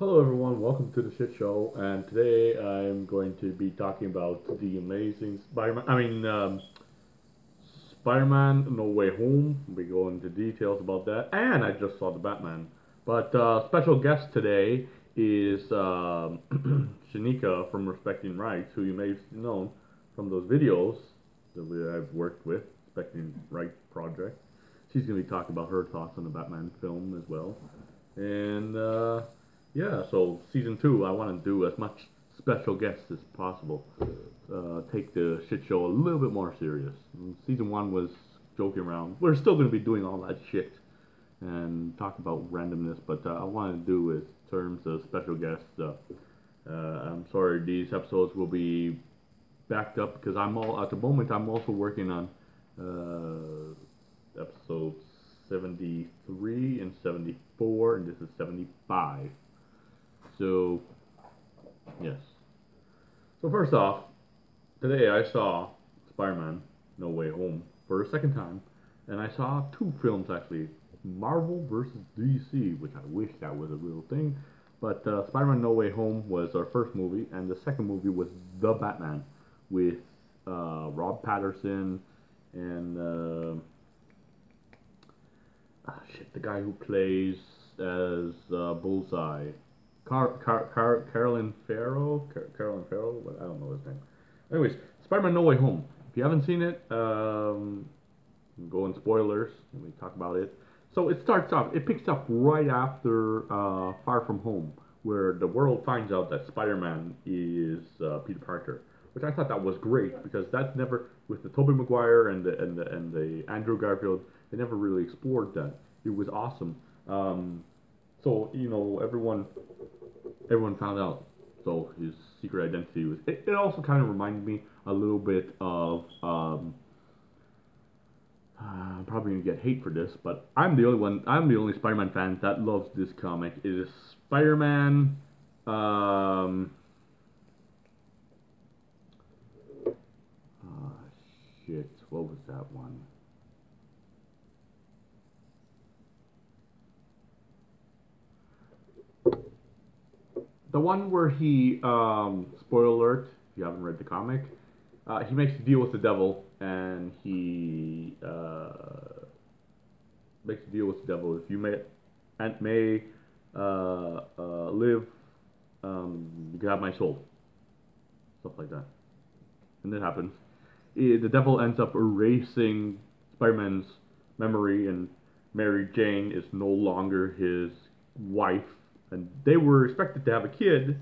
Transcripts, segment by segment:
Hello everyone, welcome to the shit show, and today I'm going to be talking about the amazing Spider-Man No Way Home. We go into details about that, and I just saw the Batman. But special guest today is Shineeca from Respecting Rights, who you may have known from those videos that I've worked with, Respecting Rights Project. She's going to be talking about her thoughts on the Batman film as well. And yeah, so season two, I want to do as much special guests as possible. Take the shit show a little bit more serious. Season one was joking around. We're still going to be doing all that shit and talk about randomness, but I want to do with terms of special guests. I'm sorry, these episodes will be backed up because I'm all at the moment. I'm also working on episodes 73 and 74, and this is 75. So, yes. So first off, today I saw Spider-Man No Way Home for a second time, and I saw two films actually, Marvel versus DC, which I wish that was a real thing. But Spider-Man No Way Home was our first movie, and the second movie was The Batman with Rob Patterson and the guy who plays as Bullseye. Carolyn Farrell? Carolyn Farrell? Well, I don't know his name. Anyways, Spider-Man No Way Home. If you haven't seen it, go in spoilers when we talk about it. So it starts off, it picks up right after Far From Home, where the world finds out that Spider-Man is Peter Parker, which I thought that was great because that's never with the Tobey Maguire and the Andrew Garfield, they never really explored that. It was awesome. So everyone found out. So his secret identity was. It also kind of reminded me a little bit of. I'm probably gonna get hate for this, but I'm the only one. I'm the only Spider-Man fan that loves this comic. It is Spider-Man. Um, uh, shit. What was that one? The one where he, spoiler alert, if you haven't read the comic, he makes a deal with the devil, and he makes a deal with the devil. If you may live, you can have my soul, stuff like that. And that happens. The devil ends up erasing Spider-Man's memory, and Mary Jane is no longer his wife, and they were expected to have a kid,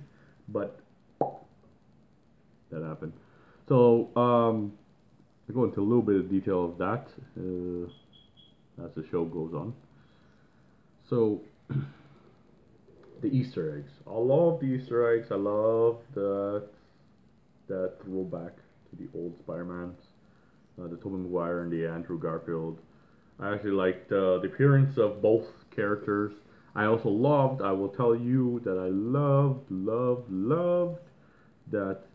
but that happened. So I go into a little bit of detail of that as the show goes on. So the Easter eggs. I love the Easter eggs. I love that throwback to the old Spider-Mans, the Tobey Maguire and the Andrew Garfield. I actually liked the appearance of both characters. I also loved. I will tell you that I loved that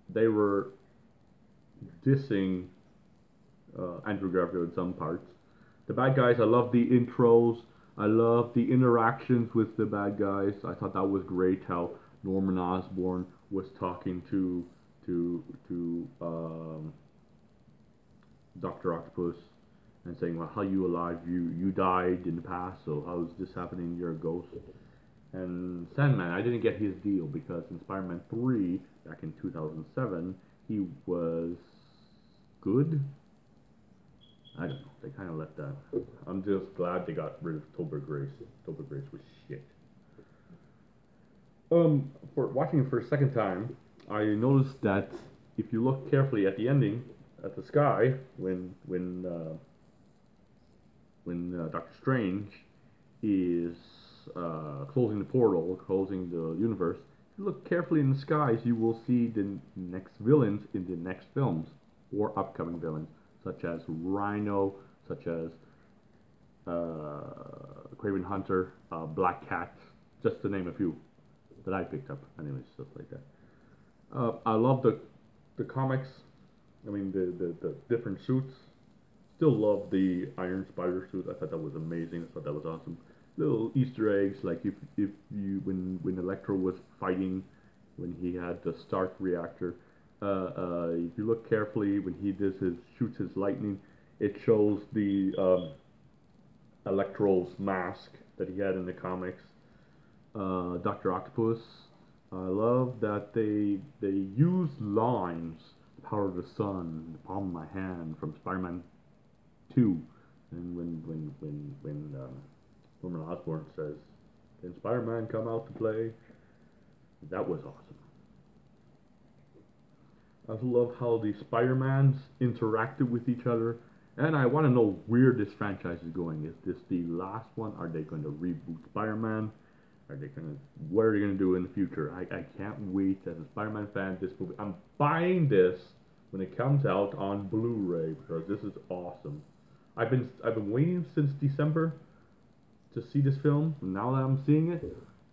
they were dissing Andrew Garfield in some parts. The bad guys, I love the intros. I love the interactions with the bad guys. I thought that was great. How Norman Osborn was talking to Doctor Octopus and saying, "Well, how you alive? You died in the past, so how is this happening? You're a ghost." And Sandman, I didn't get his deal because in Spider-Man 3 back in 2007, he was good. I don't know. They kind of left that. I'm just glad they got rid of Topher Grace. Topher Grace was shit. For watching it for a second time, I noticed that if you look carefully at the ending, at the sky, when Doctor Strange is closing the portal, closing the universe, if you look carefully in the skies, you will see the next villains in the next films or upcoming villains, such as Rhino, such as Craven Hunter, Black Cat, just to name a few that I picked up. Anyways, stuff like that. I love the comics. I mean the different suits. Still love the Iron Spider suit. I thought that was amazing. I thought that was awesome. Little Easter eggs, like if you when Electro was fighting, when he had the Stark reactor. If you look carefully, when he shoots his lightning, it shows the Electro's mask that he had in the comics. Doctor Octopus. I love that they use lines, "Power of the Sun," "The Palm of My Hand" from Spider-Man 2, and when Norman Osborn says, "Can Spider-Man come out to play?" That was awesome. I also love how the Spider-Mans interacted with each other, and I want to know where this franchise is going. Is this the last one? Are they going to reboot Spider-Man? What are they gonna do in the future? I can't wait. As a Spider-Man fan, this movie, I'm buying this when it comes out on Blu-ray because this is awesome. I've been waiting since December to see this film. And now that I'm seeing it,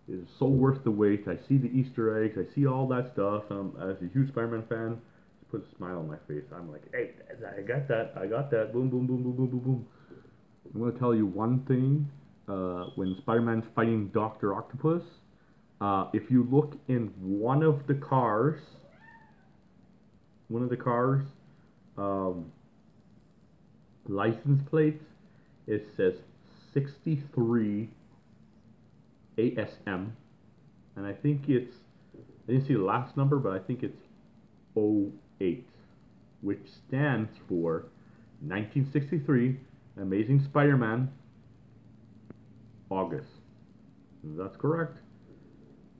it is so worth the wait. I see the Easter eggs. I see all that stuff. As a huge Spider-Man fan, it puts a smile on my face. I'm like, hey, I got that. I got that. Boom, boom, boom, boom, boom, boom, boom. I'm gonna tell you one thing. When Spider-Man's fighting Dr. Octopus, if you look in one of the cars, license plate, it says 63 ASM, and I think I didn't see the last number, but I think it's 08, which stands for 1963, Amazing Spider-Man, August. That's correct.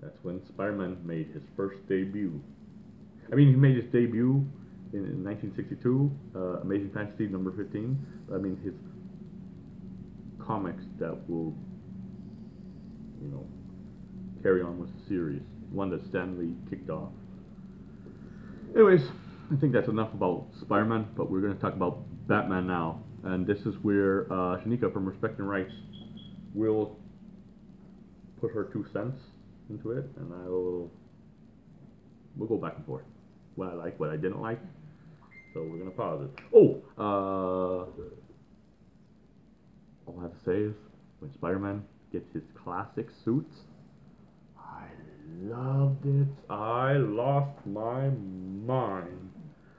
That's when Spider-Man made his first debut. I mean, he made his debut in 1962, Amazing Fantasy number 15. I mean, his comics that will, carry on with the series, one that Stan Lee kicked off. Anyways, I think that's enough about Spider-Man, but we're going to talk about Batman now. And this is where Shineeca from Respecting Rights will put her 2 cents into it, and we'll go back and forth. What I like, what I didn't like. So we're gonna pause it. All I have to say is, when Spider-Man gets his classic suits, I loved it. I lost my mind.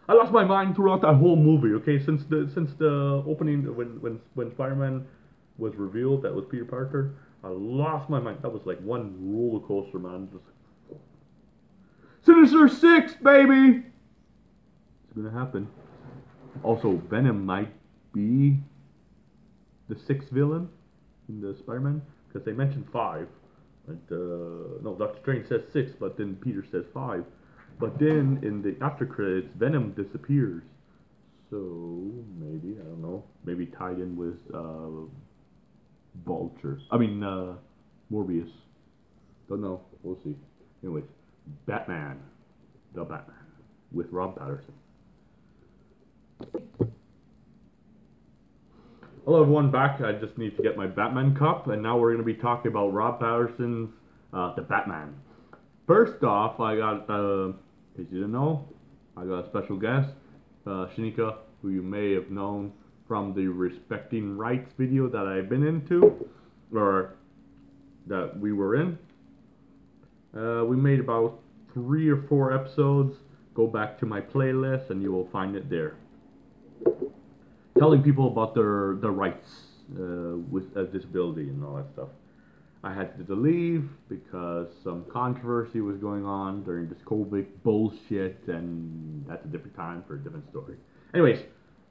I lost my mind throughout that whole movie. Okay, since the opening, when Spider-Man was revealed that was Peter Parker, I lost my mind. That was like one roller coaster, man. Just Sinister Six, baby. It's gonna happen. Also, Venom might be the 6th villain in the Spider-Man, because they mentioned 5. No, Doctor Strange says 6, but then Peter says 5. But then in the after credits, Venom disappears. So maybe, I don't know, maybe tied in with Vulture. I mean, Morbius. Don't know. We'll see. Anyways, Batman. The Batman. With Rob Patterson. Hello everyone, back. I just need to get my Batman cup, and now we're going to be talking about Rob Patterson's The Batman. First off, I got, in case you didn't know, I got a special guest, Shineeca, who you may have known from the Respecting Rights video that I've been into, or that we were in. We made about 3 or 4 episodes. Go back to my playlist and you will find it there. Telling people about their rights with a disability and all that stuff. I had to leave because some controversy was going on during this COVID bullshit, and that's a different time for a different story. Anyways,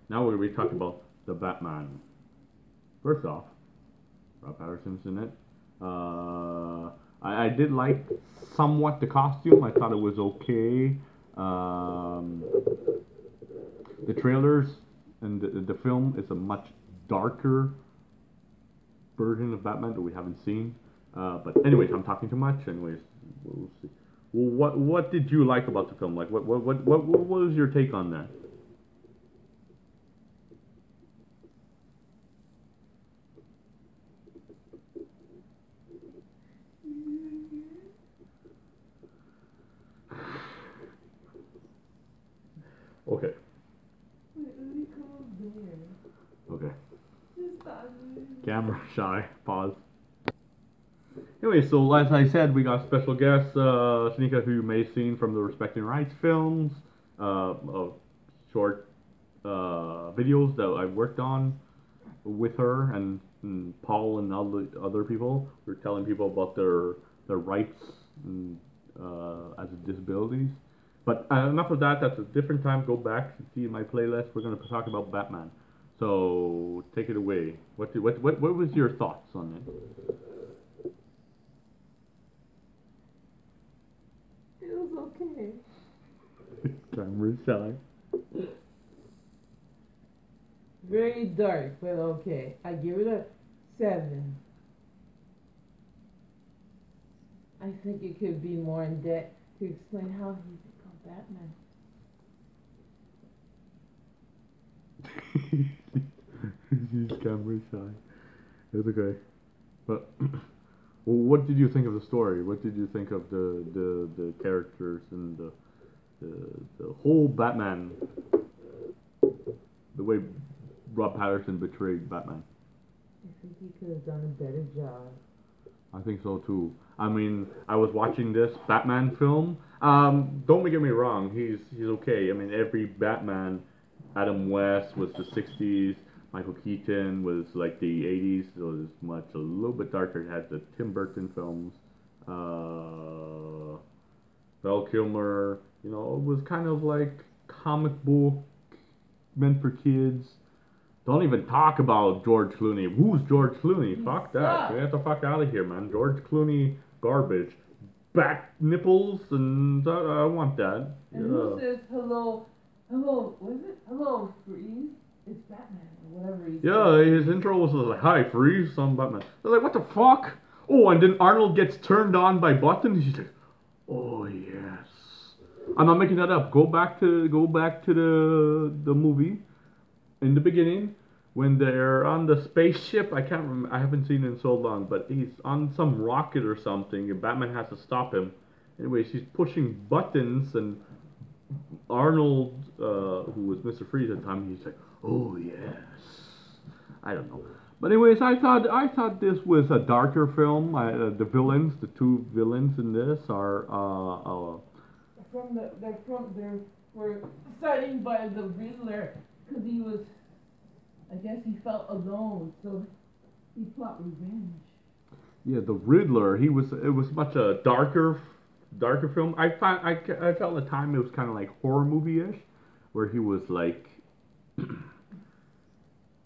now we're going to be talking about the Batman. First off, Rob Patterson's in it. I did like somewhat the costume. I thought it was okay. The trailers and the film is a much darker version of Batman that we haven't seen. But anyways, I'm talking too much. Anyways, we'll see. Well, what did you like about the film? Like, what was your take on that? Okay. Wait, let me come over there. camera shy. Pause. Anyway, so as I said, we got special guest Shineeca, who you may have seen from the Respecting Rights films, of short videos that I worked on with her and Paul and other people. We're telling people about their rights and, as disabilities. But enough of that. That's a different time. Go back and see my playlist. We're going to talk about Batman. So take it away. What was your thoughts on it? It was okay. Camera shy. Very dark, but okay. I give it a 7. I think it could be more in depth to explain how he became Batman. He's camera shy. It's okay. But well, what did you think of the story? What did you think of the characters and the whole Batman? The way Rob Patterson betrayed Batman. I think he could have done a better job. I think so too. I mean, I was watching this Batman film. Don't get me wrong, he's okay. I mean, every Batman, Adam West was the 60s, Michael Keaton was like the 80s, so it was a little bit darker. It had the Tim Burton films, Val Kilmer. You know, it was kind of like comic book meant for kids. Don't even talk about George Clooney. Who's George Clooney? Fuck that. Get the fuck out of here, man. George Clooney, garbage. Back nipples, and I want that. And who says hello, what is it? Hello, Freeze? It's Batman, or whatever he said. His intro was like, hi, Freeze, I'm Batman. They're like, what the fuck? Oh, and then Arnold gets turned on by buttons. He's like, oh, yes. I'm not making that up. Go back to the movie. In the beginning, when they're on the spaceship, I can't remember, I haven't seen it in so long, but he's on some rocket or something, and Batman has to stop him. Anyways, he's pushing buttons, and Arnold, who was Mr. Freeze at the time, he's like, oh yes. I don't know. But anyways, I thought this was a darker film. The two villains in this are they were starting by the Riddler. Because he was, I guess he felt alone, so he plot revenge. Yeah, the Riddler. It was much a darker film. I felt at the time it was kind of like horror movie-ish, where he was like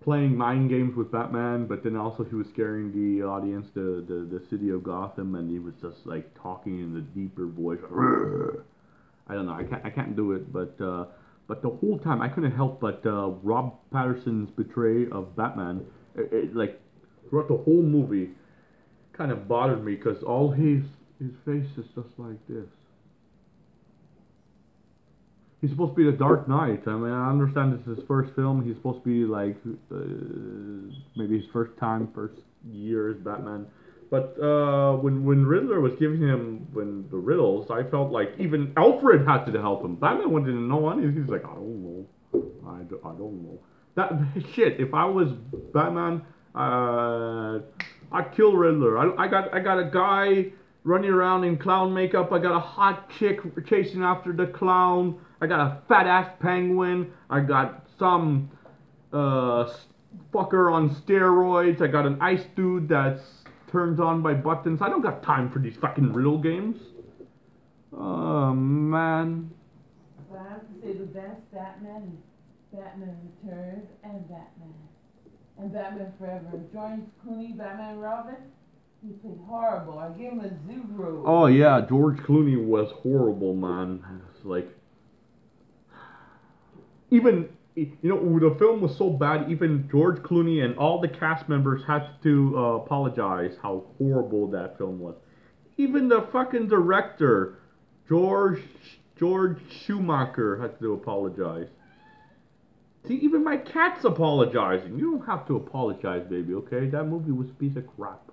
playing mind games with Batman, but then also he was scaring the audience, the city of Gotham, and he was just like talking in the deeper voice. I don't know. I can't do it, but the whole time I couldn't help but Rob Patterson's portrayal of Batman, like throughout the whole movie, kind of bothered me because all his face is just like this. He's supposed to be the Dark Knight. I mean, I understand this is his first film. He's supposed to be like maybe his first year as Batman. But when Riddler was giving him the riddles, I felt like even Alfred had to help him. Batman didn't know anything. He's like, I don't know. I don't know. That shit. If I was Batman, I'd kill Riddler. I got a guy running around in clown makeup. I got a hot chick chasing after the clown. I got a fat ass penguin. I got some fucker on steroids. I got an ice dude that's turns on by buttons. I don't got time for these fucking riddle games. Oh man. But I have to say the best Batman is Batman Returns and Batman. And Batman Forever. George Clooney, Batman and Robin, he played horrible. I give him a 0. Oh yeah, George Clooney was horrible, man. It's like, even, you know, the film was so bad, even George Clooney and all the cast members had to apologize how horrible that film was. Even the fucking director, George Schumacher, had to apologize. See, even my cat's apologizing. You don't have to apologize, baby, okay? That movie was a piece of crap.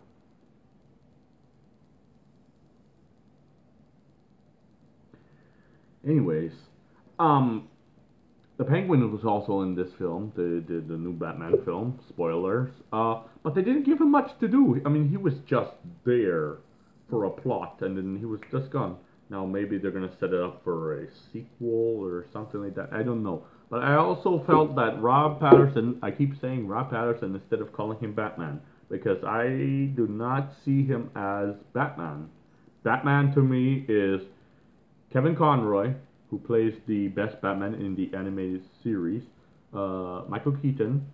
Anyways, The Penguin was also in this film, the new Batman film. Spoilers. But they didn't give him much to do. I mean, he was just there for a plot, and then he was just gone. Now maybe they're gonna set it up for a sequel or something like that. I don't know. But I also felt that Rob Patterson. I keep saying Rob Patterson instead of calling him Batman because I do not see him as Batman. Batman to me is Kevin Conroy, who plays the best Batman in the animated series, Michael Keaton,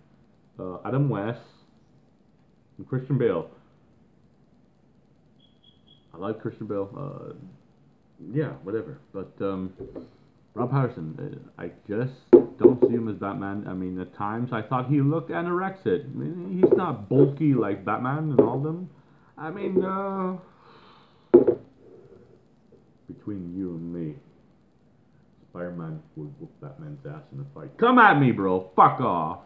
Adam West, and Christian Bale. I like Christian Bale. Yeah, whatever. But Rob Patterson, I just don't see him as Batman. I mean, at times I thought he looked anorexic. I mean, he's not bulky like Batman and all them. I mean, between you and me, Spider-Man would whoop Batman's ass in a fight. Come at me, bro. Fuck off.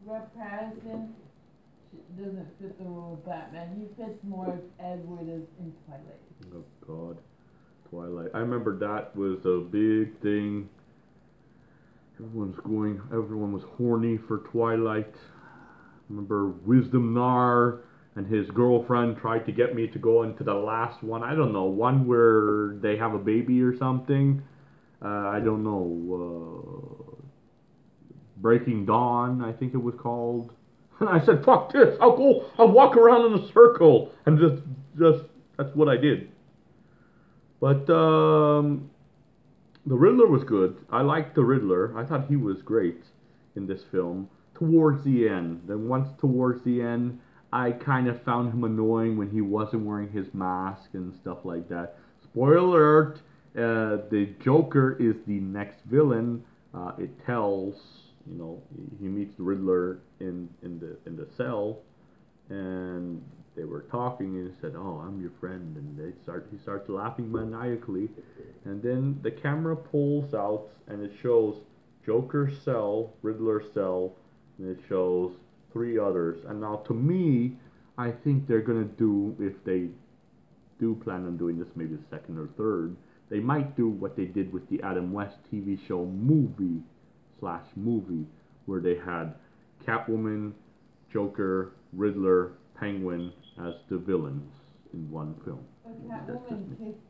Rob Pattinson doesn't fit the role of Batman. He fits more as Edward as in Twilight. Oh, God. Twilight. I remember that was a big thing. Everyone was horny for Twilight. I remember Wisdom Nar and his girlfriend tried to get me to go into the last one. I don't know, one where they have a baby or something. I don't know. Breaking Dawn, I think it was called. And I said, fuck this, I'll walk around in a circle. And just that's what I did. But the Riddler was good. I liked the Riddler. I thought he was great in this film. Towards the end. Then once towards the end, I kind of found him annoying when he wasn't wearing his mask and stuff like that. Spoiler alert, the Joker is the next villain. It tells, you know, he meets the Riddler in the cell, and they were talking, and he said, "Oh, I'm your friend," and he starts laughing maniacally, and then the camera pulls out, and it shows Joker's cell, Riddler's cell, and it shows 3 others. And now, to me, I think they're gonna do, if they do plan on doing this, maybe the second or third, they might do what they did with the Adam West TV show movie, where they had Catwoman, Joker, Riddler, Penguin as the villains in one film. But Catwoman kicked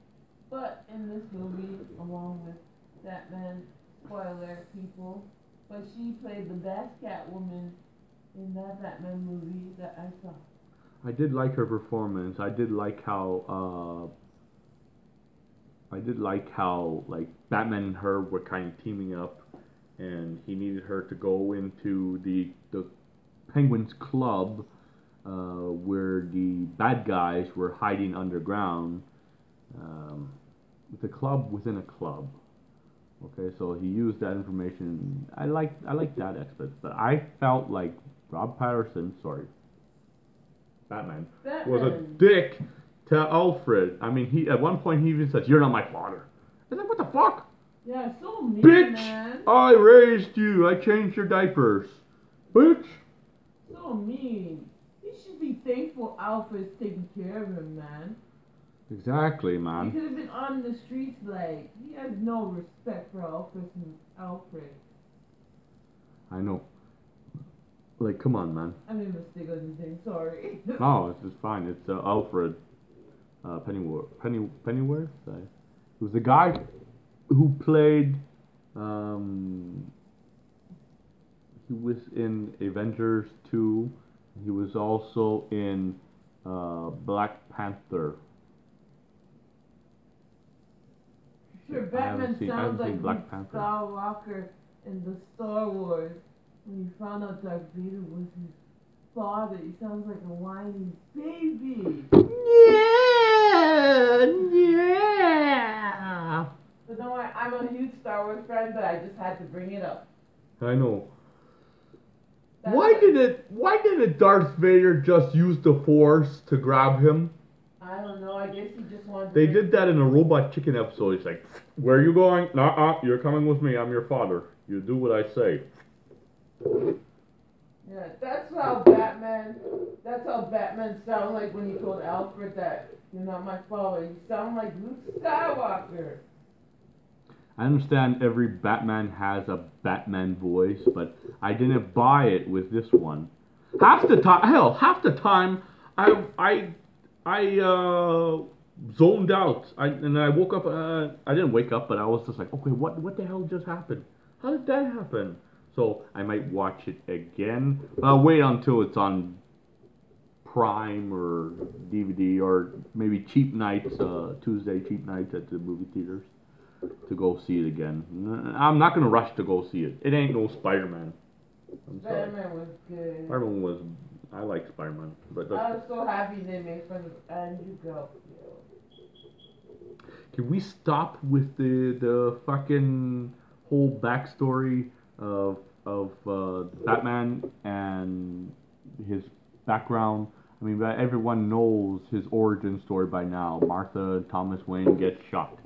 butt in this movie, along with Batman, spoiler people. But she played the best Catwoman in that Batman movie that I saw. I did like her performance. I did like how like Batman and her were kind of teaming up, and he needed her to go into the Penguin's club, where the bad guys were hiding underground. It's a club within a club. Okay, so he used that information. I like that aspect, but I felt like Batman was a dick to Alfred. I mean, he at one point he even says, "You're not my father." I said, "What the fuck?" Yeah, so mean, bitch, man. I raised you. I changed your diapers, bitch. So mean. He should be thankful Alfred's taking care of him, man. Exactly, man. He could have been on the streets like, he has no respect for Alfred. I know. Like, come on, man. I made a mistake on his name, sorry. No, it's fine. It's Alfred Pennyworth. Pennyworth? It was the guy who played. He was in Avengers 2. He was also in Black Panther. Sure, Batman sounds like Black Panther. Skywalker in the Star Wars. When he found out Darth Vader was his father, he sounds like a whiny baby. Yeah. But no, I'm a huge Star Wars fan, but I just had to bring it up. I know. Why didn't Darth Vader just use the Force to grab him? I don't know. I guess he just wanted. They did that in a Robot Chicken episode. He's like, "Where are you going? Nuh-uh, you're coming with me. I'm your father. You do what I say." Yeah, that's how Batman sounded like when he told Alfred that you're not my father. You sound like Luke Skywalker. I understand every Batman has a Batman voice, but I didn't buy it with this one. Half the time, I I I zoned out. And I woke up. I didn't wake up, but I was just like, okay, what the hell just happened? How did that happen? So I might watch it again. But I'll wait until it's on Prime or DVD or maybe cheap nights, Tuesday cheap nights at the movie theaters to go see it again. I'm not gonna rush to go see it. It ain't no Spider-Man. I'm sorry. Spider-Man was good. Spider-Man was. I like Spider-Man, but I was so happy they made fun of Andrew Garfield. can we stop with the fucking whole backstory of Batman and his background? I mean, everyone knows his origin story by now. Martha and Thomas Wayne get shot.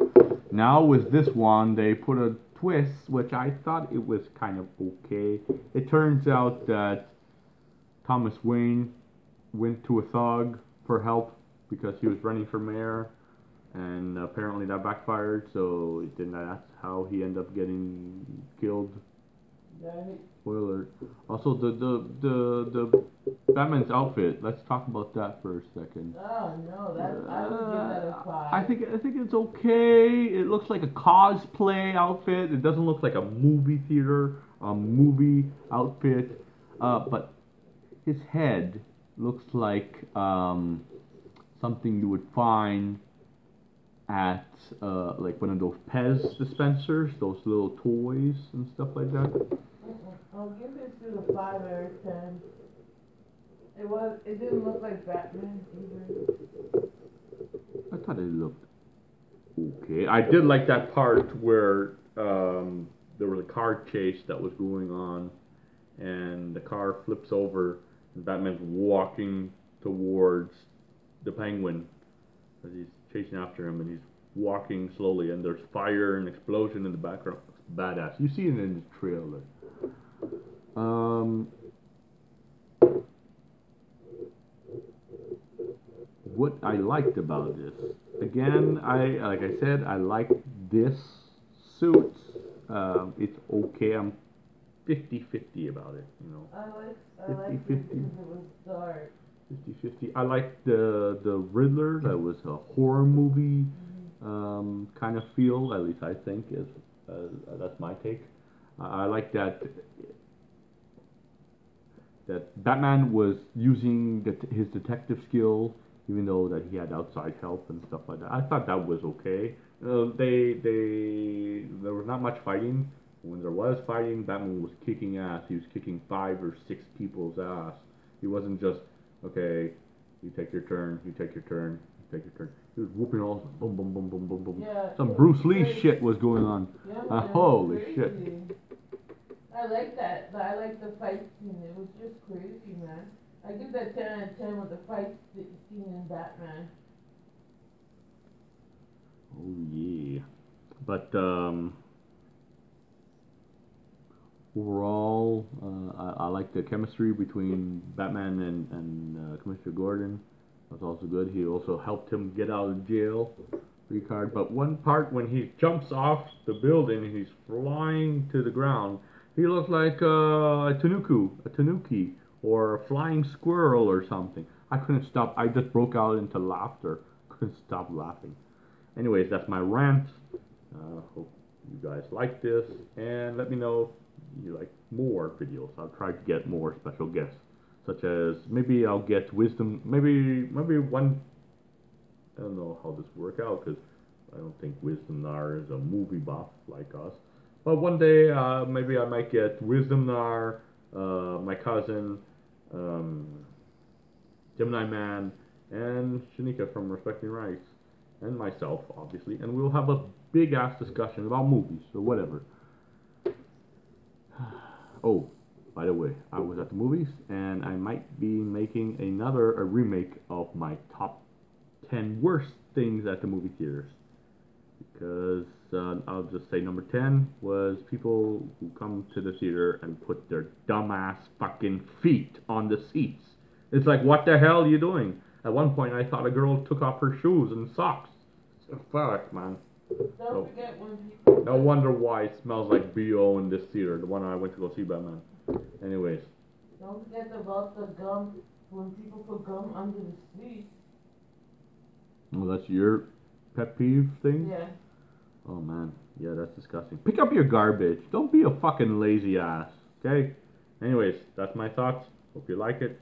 Now with this one, they put a twist, which I thought it was kind of okay. It turns out that Thomas Wayne went to a thug for help because he was running for mayor, and apparently that backfired. So then that's how he ended up getting killed. Right? Spoiler. Also, the Batman's outfit. Let's talk about that for a second. Oh no, I would give that a 5. I think it's okay. It looks like a cosplay outfit. It doesn't look like a movie theater, movie outfit. But his head looks like something you would find at like one of those Pez dispensers, those little toys and stuff like that. I'll give this to a 5 out of 10. It didn't look like Batman either. I thought it looked okay. I did like that part where there was a car chase that was going on, and the car flips over, and Batman's walking towards the Penguin as he's chasing after him, and he's walking slowly, and there's fire and explosion in the background. It's badass. You see it in the trailer. What I liked about this, again, like I said, I like this suit. It's okay. I'm 50-50 about it, you know. I liked it because it was dark. 50-50. I like the Riddler. That was a horror movie kind of feel. At least I think is that's my take. I like that Batman was using his detective skills, even though that he had outside help and stuff like that. I thought that was okay. There was not much fighting. When there was fighting, Batman was kicking ass. He was kicking 5 or 6 people's ass. He wasn't just, okay, you take your turn, you take your turn, you take your turn. He was whooping all, boom, boom, boom, boom, boom, boom. Yeah, some Bruce Lee shit was going on. Yeah, Holy shit. I like that. I like the fight scene. It was just crazy, man. I give that 10 out of 10 with the fight scene in Batman. Oh yeah. But overall, I like the chemistry between Batman and Commissioner Gordon. That was also good. He also helped him get out of jail, Ricard. But one part when he jumps off the building and he's flying to the ground, he looks like a tanuki, or a flying squirrel or something. I couldn't stop. I just broke out into laughter. Couldn't stop laughing. Anyways, that's my rant. Hope you guys like this, and let me know if you like more videos. I'll try to get more special guests, such as maybe I'll get Wisdom. Maybe one. I don't know how this will work out because I don't think Wisdom Nar is a movie buff like us. But one day, maybe I might get Wisdom Nar, my cousin, Gemini Man, and Shineeca from Respecting Rights, and myself, obviously, and we'll have a big ass discussion about movies or whatever. Oh, by the way, I was at the movies, and I might be making a remake of my top 10 worst things at the movie theaters. Because I'll just say number 10 was people who come to the theater and put their dumbass fucking feet on the seats. It's like, what the hell are you doing? At one point, I thought a girl took off her shoes and socks. So, fuck, man. Don't forget when people. No wonder why it smells like BO in this theater, the one I went to go see Batman. Anyways. Don't forget about the gum, when people put gum under the seat. Oh, that's your pet peeve thing? Yeah. Oh man, yeah, that's disgusting. Pick up your garbage. Don't be a fucking lazy ass, okay? Anyways, that's my thoughts. Hope you like it.